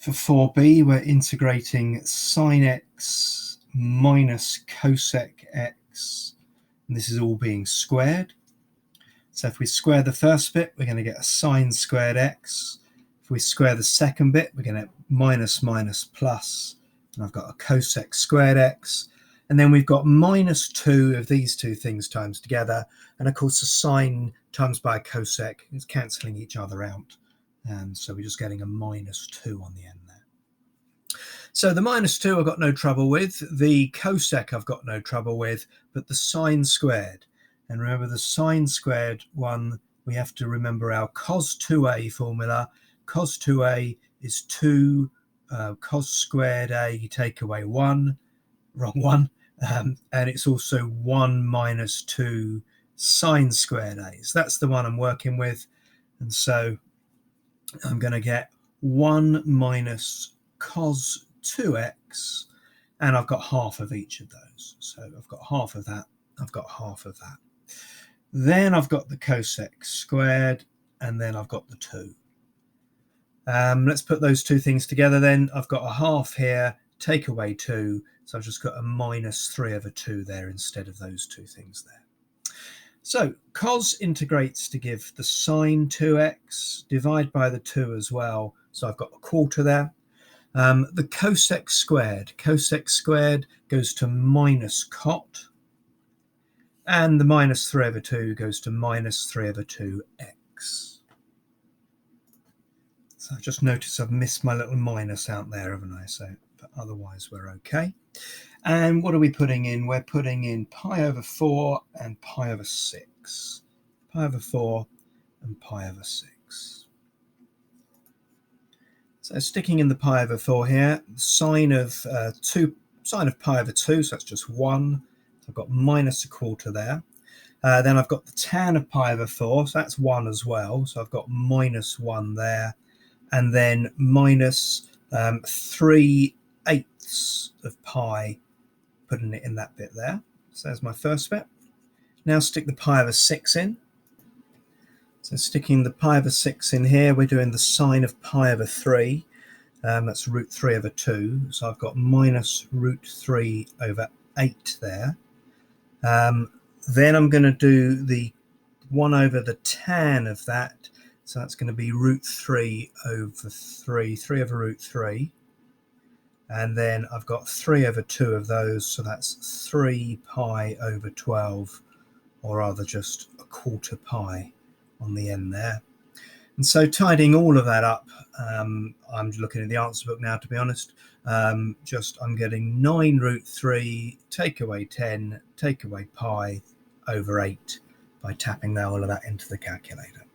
For 4b, we're integrating sine x minus cosec x, and this is all being squared. So if we square the first bit, we're going to get a sine squared x. If we square the second bit, we're going to minus minus plus, and I've got a cosec squared x. And then we've got minus 2 of these two things times together. And of course, the sine times by a cosec is cancelling each other out. And so we're just getting a minus 2 on the end there. So the minus 2 I've got no trouble with. The cosec I've got no trouble with, but the sine squared. And remember the sine squared one, we have to remember our cos 2a formula. Cos 2a is 2 cos squared a, you take away 1, wrong one. And it's also 1 minus 2 sine squared a. So that's the one I'm working with. And so I'm going to get 1 minus cos 2x, and I've got half of each of those. So I've got half of that, I've got half of that. Then I've got the cosec squared, and then I've got the 2. Let's put those two things together then. I've got a half here, take away 2, so I've just got a minus 3 over 2 there instead of those two things there. So cos integrates to give the sine 2x, divide by the 2 as well, so I've got a quarter there. The cosec squared goes to minus cot, and the minus 3 over 2 goes to minus 3 over 2x. So I've just noticed I've missed my little minus out there, haven't I? So, but otherwise we're okay. And what are we putting in? We're putting in pi over 4 and pi over 6. Pi over 4 and pi over 6. So sticking in the pi over 4 here, sine of pi over 2, so that's just 1. So I've got minus a quarter there. Then I've got the tan of pi over 4, so that's 1 as well. So I've got minus 1 there. And then minus 3/8 of pi, putting it in that bit there. So there's my first bit. Now stick the pi over 6 in. So sticking the pi over 6 in here, we're doing the sine of pi over 3. That's root 3 over 2. So I've got minus root 3 over 8 there. Then I'm going to do the 1 over the tan of that. So that's going to be root 3 over 3, 3 over root 3. And then I've got 3 over 2 of those, so that's 3 pi over 12, or rather just a quarter pi on the end there. And so tidying all of that up, I'm looking at the answer book now, to be honest. I'm getting 9 root 3, take away 10, take away pi over 8 by tapping all of that into the calculator.